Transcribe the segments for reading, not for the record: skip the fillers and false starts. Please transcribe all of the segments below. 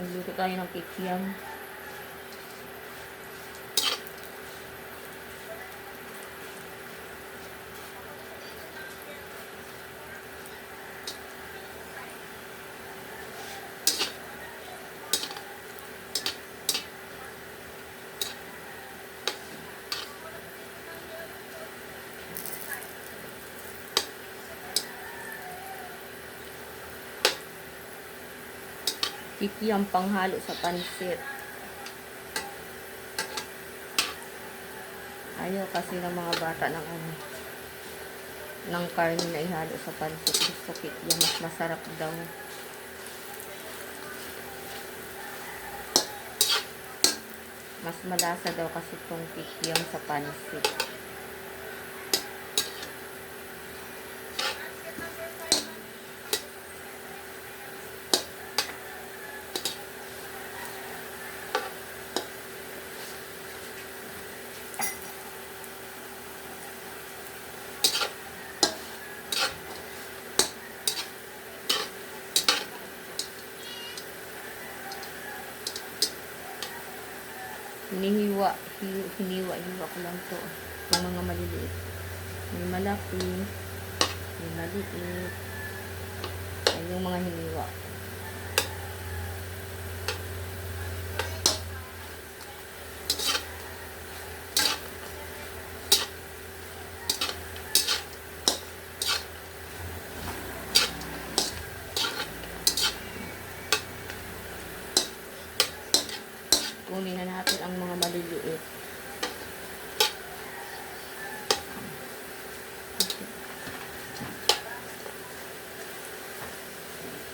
Magluto tayo ng kikiam. Kikiam panghalo sa pansit. Ayaw kasi ng mga bata ng karne na ihalo sa pansit. Gusto kikiam, mas masarap daw. Mas malasa daw kasi itong kikiam sa pansit. Hiniwa ko lang to ng mga maliliit. May malaki, may maliit. Ay, yung mga hiniwa. Kunin na natin ang mga maliliit.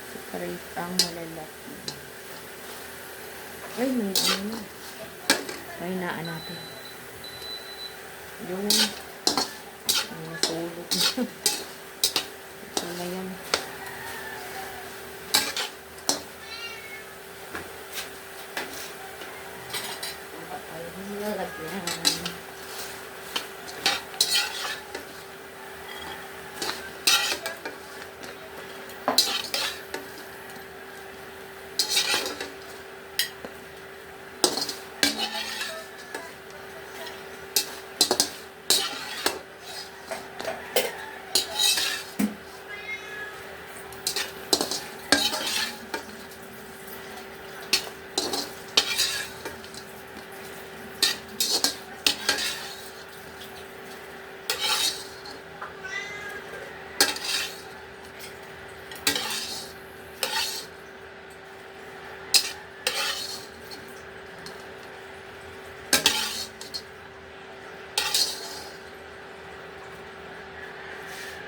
Separate ang malalaki. Ay, may ano na. May naan natin. Yung sulok na. Ito na yan. Lalagyan.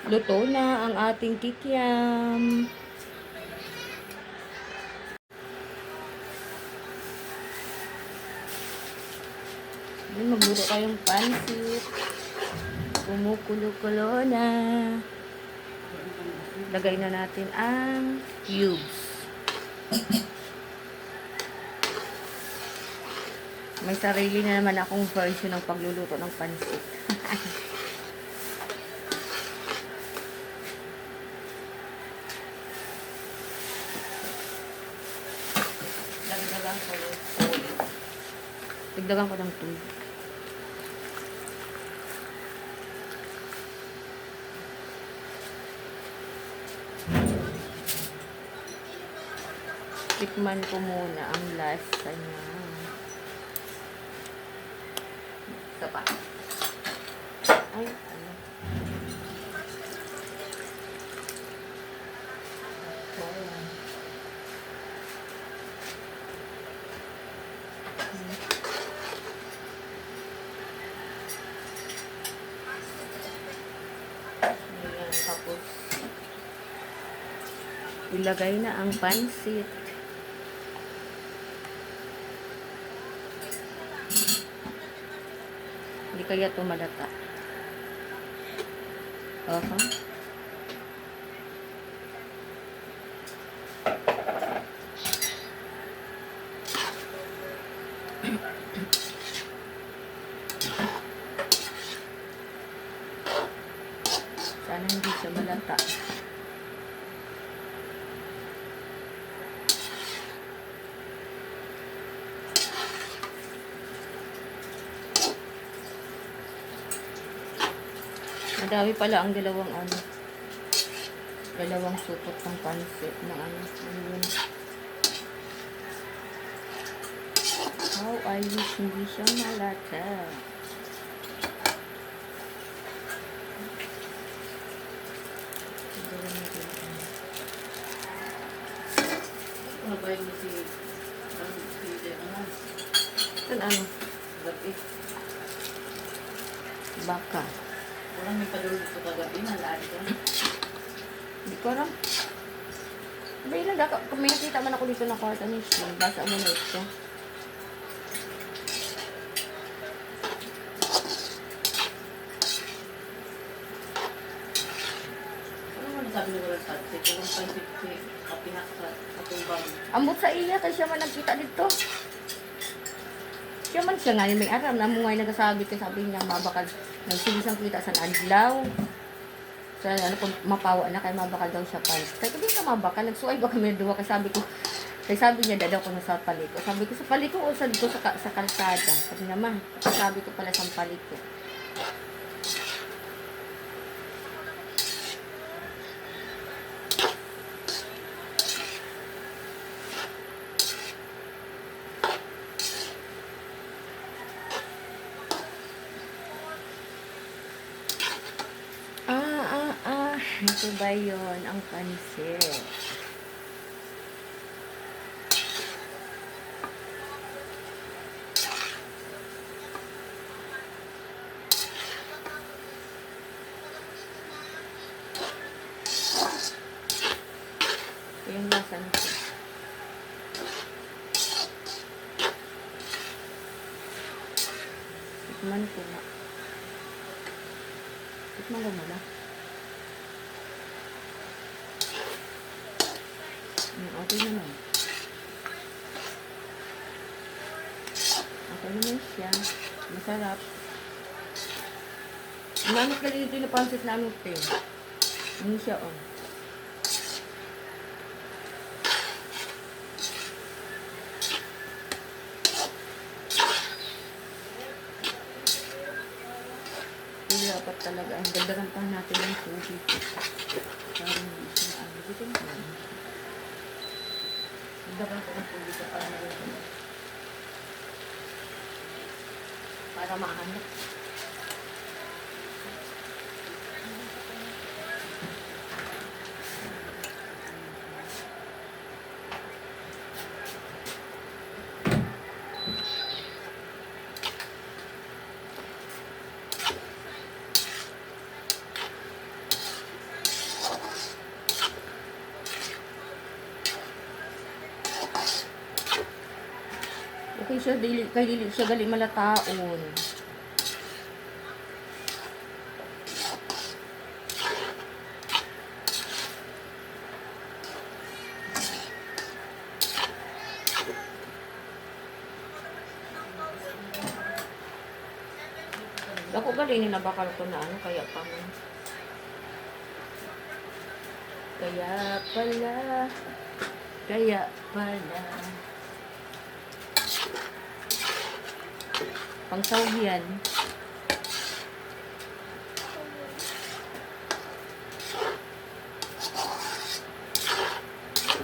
Luto na ang ating kikiam. Magluto tayong pansit. Kumukulo-kulo na. Lagay na natin ang cubes. May sarili na naman akong version ng pagluluto ng pansit. Dagdagan ko ng tubig. Tikman ko muna ang lasa niya. Isa pa. Ay, ano. Tapos, ilagay na ang pansit. Hindi kaya tumalata. Sana hindi siya malata. Madami pala ang dalawang ano. Dalawang supot ng pansit ng ano. Ano yun? How I wish hindi siya malata. Ano ba yung si... Ano? Ito ano? Gabi. Baka. Parang may padulog ito kagabi. Nalaan ka. Hindi ko alam. Ba yun lang, kung may nakita man ako dito na kwarta ni Shin, basa mo na ito. Ano mo nasabi na walang pansit? Kung pansit si kapinak sa katumbang. Ambot sa iya, kasi siya man nagkita dito. Siya man siya nga, may aram na mo ngay nagsasabi ko, sabi niya, mabakal, nagsilisang kita sa adlaw. So, ano kung mapawa na kay mabakal daw siya palit. Kaya hindi ka mabakal, nagsuay ba kami duwa, kasi sabi ko, kaya sabi niya, dadaw ko na sa paliko. Sabi ko, sa paliko o sa dito sa kalsada. Sabi niya, ma, sabi ko pala sa paliko. Ito ba yun? Ang pansit. Ito yung lasa nito. Tikman ko na. Tikman ko muna. Okay naman. Okay naman siya. Masarap. Nanot ka dito yung pansit namin ito eh. Ano siya oh. Hindi dapat talaga. Ang dagdagan pa natin ng tubig. Parang hindi siya. Dito na lang. Dapat ko ng tubig sa parang Para maano. Okay siya, kay dili siya gali malataon. Ako gali nila bakal ko na ano, kaya pa mo. Kaya pala. Pangsawag yan.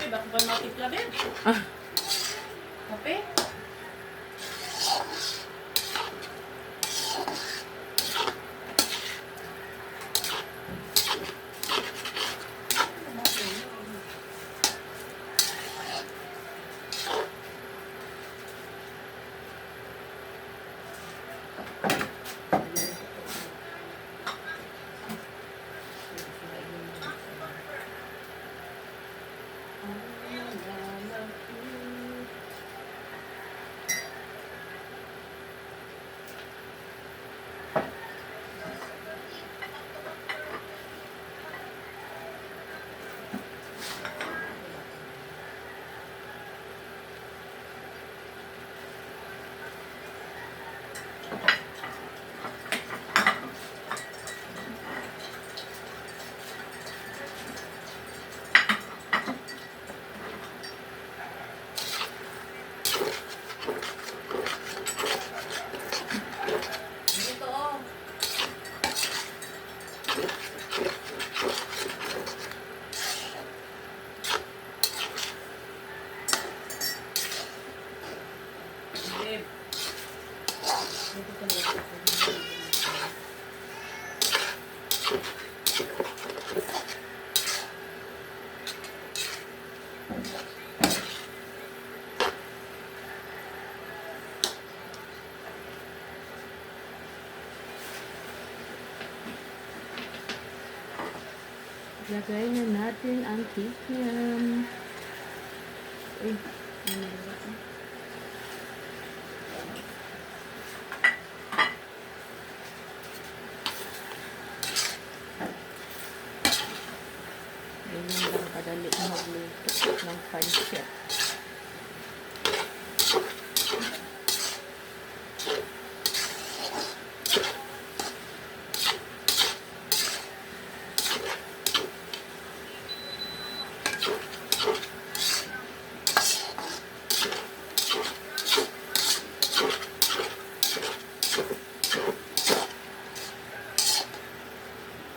Bakit ba matipla din? Ah, Kape? Dito talaga. Lagay na natin ang kikiam. Uy, ano ba ito? Ganyan lang kadali magluto ng pancit.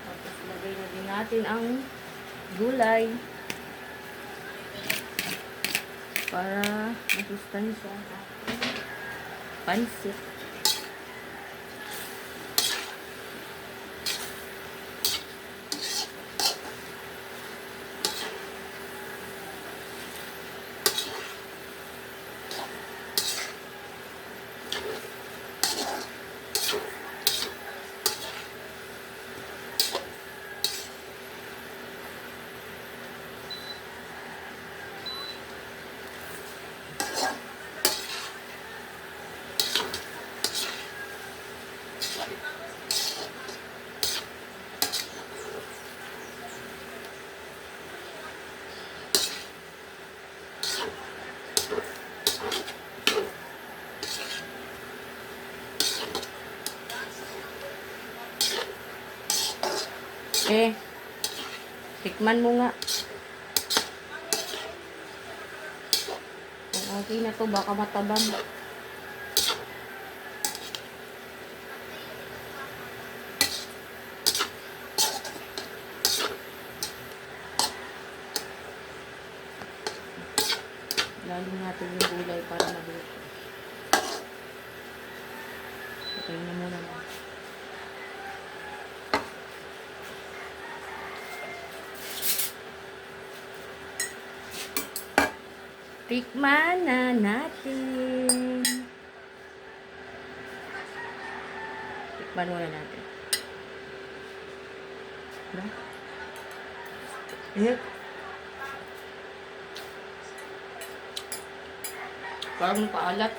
Tapos lagay na din natin ang gulay para masustansya ang ating pancit. Tikman mo nga. Kung okay na to, baka matabang. Lalo natin yung gulay para maluto. Okay na muna na. Tikman na natin. Tikman muna natin. Diba? Ingat. Parang paalat.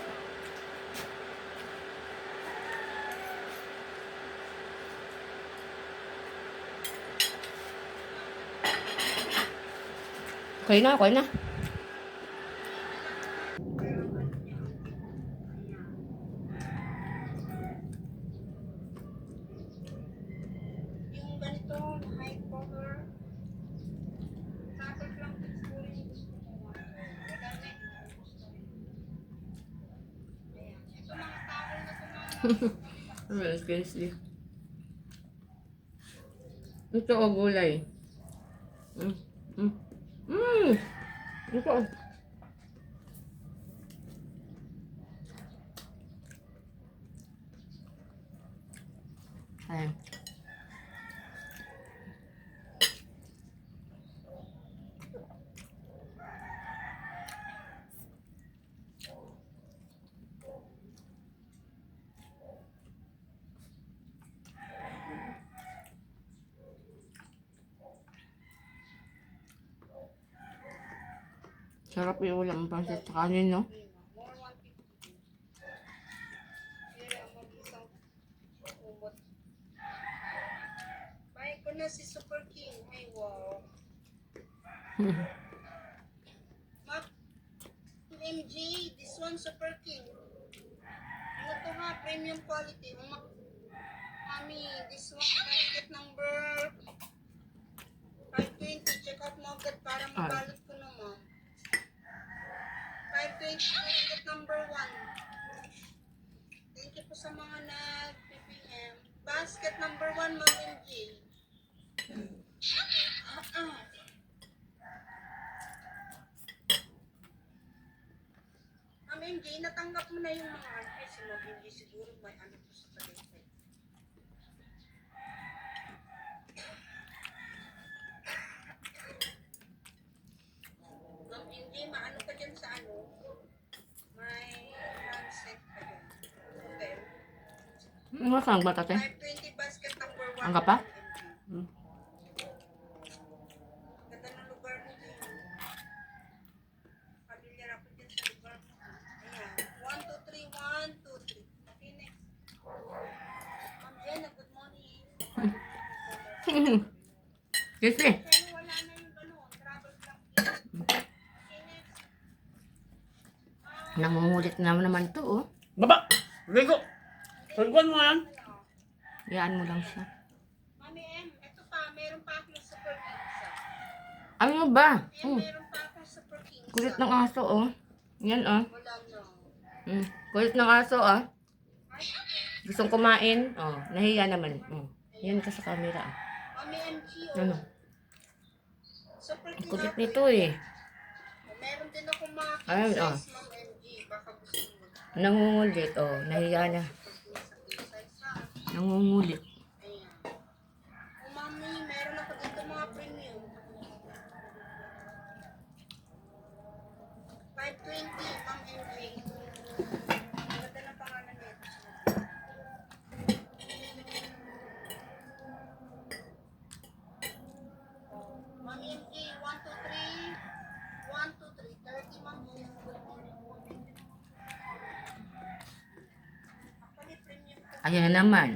Okay na, okay na. Yung ganito, high cover, tapos lang siguro yung gusto ko. Wala na yung gusto. Ayan. Ito mga towel na ito mga Ito o gulay. Ito. Ayan. Sarap yung ulam ang pansit sa kanin, no? more 150. Pero ang mag-isang kumot. May ko na si Super King. Ay, wow. Ma'am, MG, this one Super King. Ano to ha? Premium quality. Mami, this one, basket number 520. Check out mo agad para mabalot ko na, ma'am. 520, basket number 1. Thank you po sa mga nag-PPM. Basket number 1, Ma'am MG. Ma'am MJ, natanggap mo na yung mga ay si Ma'am MJ siguro. siguro may ano po sa Tagaytay. Ma'am, hindi, maano ka dyan sa ano? May handset ka dyan. Hotel. Ano saan ba tate? 520 basket number 1. Ang kapa? Hmm. Ganda ng lugar mo din. Familiar ako dyan sa lugar mo. Ayan. 1, 2, 3, 1, 2, 3. Okay, next. Ma'am Jenna, good morning. Kasi. Pero wala na yung gano'n. Travel lang. Okay, next. Nangungulit naman to, oh. Baba! Lego! Pagkuhan mo yan. Iyaan mo lang siya. Mami M, ito pa. Meron pa akong super pizza. Ano ba? Meron pa akong super pizza. Kulit ng aso, oh. Yan, oh. Wala na. Kulit ng aso, oh. Ay, Gustong kumain. Oh, nahiya naman. Yan ka sa camera, ah. Mami MG, Ano? super Ang pizza. kulit nito, eh. Meron din akong mga Ayun, king oh. size, Ma'am MG. Baka gusto mo. Nangungulit, oh. Nahiya na. King size ha. Nangungulit. Ayan. Oh, mami, meron ako dito mga premium. 520, Ma'am MG. Ganda ng pangalan nito. Ma'am MG, 1, 2, 3. 1, 2, 3. 30, Ma'am. Actually, premium ko. Ayan na naman.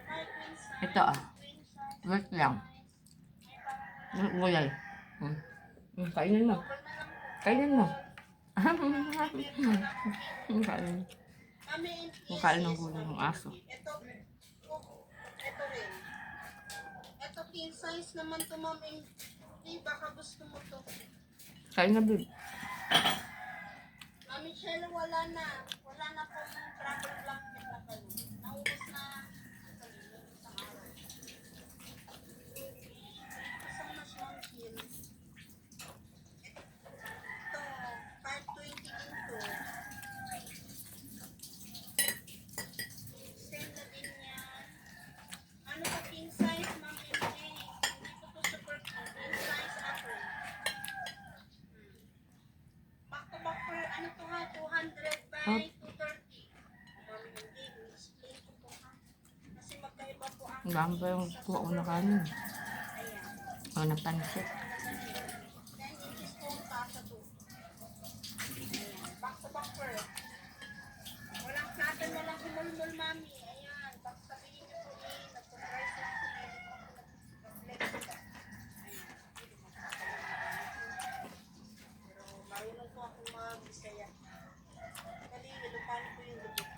May queen size. Ito, ah. Queen size. Wait lang. Gulay. Kainin mo. Kainin mo. Kainin. Kain ng gulay ng aso. Ito rin. Ito king size naman to, Ma'am. Hindi, baka gusto mo to. Kain na, babe. Ma'am Michelle, wala na. Wala na pong travel blanket na pala. Naubos na sa isang araw. Isang mas Ma'am Michelle. Ito, 520 din to. Same na din yan. Ano pa king size, Ma'am MJ? Hindi ko to super king. King size ako. Back to back per, ano to ha? 200 by 230. Ma'am MJ, explain ko po ha. Kasi magkaiba po ang Ang dami pa yung kuha ko na kanin. ayan. Ang napansit. 10 inches po ang tasa to. Ayan. Back to back per. Walang flatten, walang humulmul, mami. Ayan. Back sabihin niyo po eh. Nagpo-price lang po eh. Nag-flex ka. Ayan. Pero marunong po akong mag-Bisaya. Dali, ilupano ko yung lubot.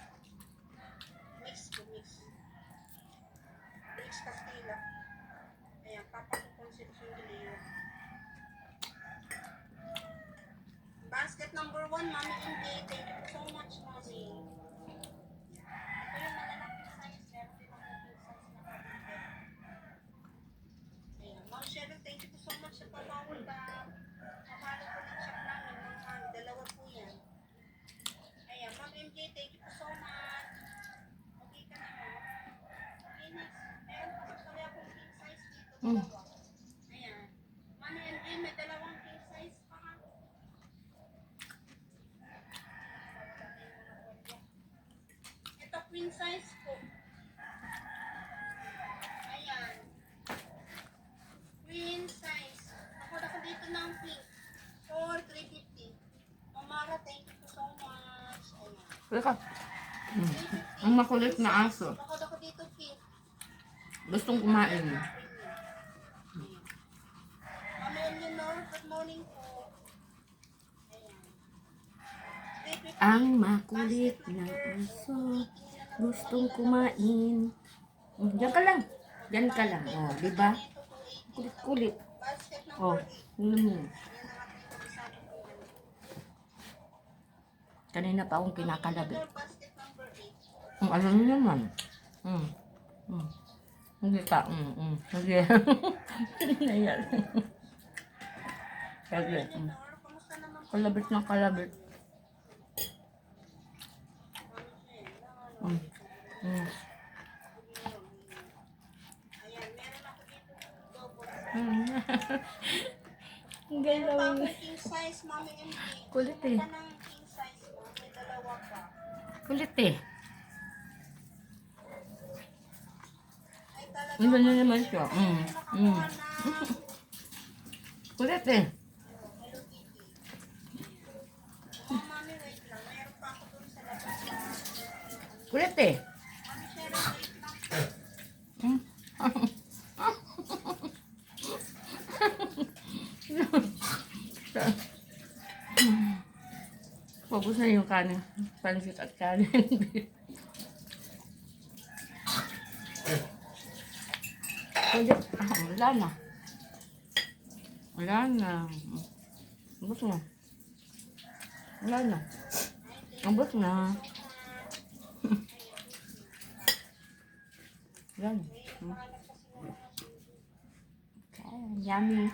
Mix ko, mix. Mix Castilla. Ayan, Papa ko Concepcion de Leon. Basket number 1, Mami Inday. Thank you so much, Mami. Ito yung malalaking size. Meron din ako yung size na kapitid. Ayan, Ma'am Cheryl, thank you so much sa pabawal ba. Mamalo ko ng check namin. Ma'am, dalawa po yan. Ayan, Ma'am MJ, thank you so much. Okay ka na, Ma'am. Okay, next. Meron pa actually akong king size dito. Dalawa. Ayan. Ma'am MJ, may dalawang king size pa ha. Ito queen size po. Ayan. Queen size. Ako dito ng pink. For 350. Mamara, thank you so much. Ayan. Teka. 350. Ang makulit na aso. Ako dito pink. Gustong kumain. Ayan. Ma'am Eleanor, good morning po. Ayan. 350. Ang makulit na aso. Gustong kumain. Diyan ka lang. Diyan ka lang. Oh, di ba? Kulit-kulit. Basket Oh, number 8. tingnan mo. Yan ang ating pag-usapan po. Kanina pa akong kinakalabit. Basket number 8. Ang alam niyo naman. Hindi ka. Sige. Ayan. Sige. Eleanor, kamusta naman po? Kalabit ng kalabit. Ma'am Jenna. Mm. Mm. Ayan, meron ako dito double. Mm. Ang Meron pa galaw. akong king size, Mami MJ. Kulit Gusto mo eh. pa ng king size mo? May dalawa pa. Kulit eh. Ay talaga, Ang ganda Mami, naman hindi siya. mo kayo nakakuha ng Kulit eh. Hello Kitty. Oh, Mami, wait lang. Meron pa ako dun sa labas. Kulit eh. Mami, Cheryl, wait lang. Mm. Pagos na yung kanin. Pansit at kanin. Wala na. Wala na. Ubus na. Wala na. Ubus na. Wala na. Okay, yummy.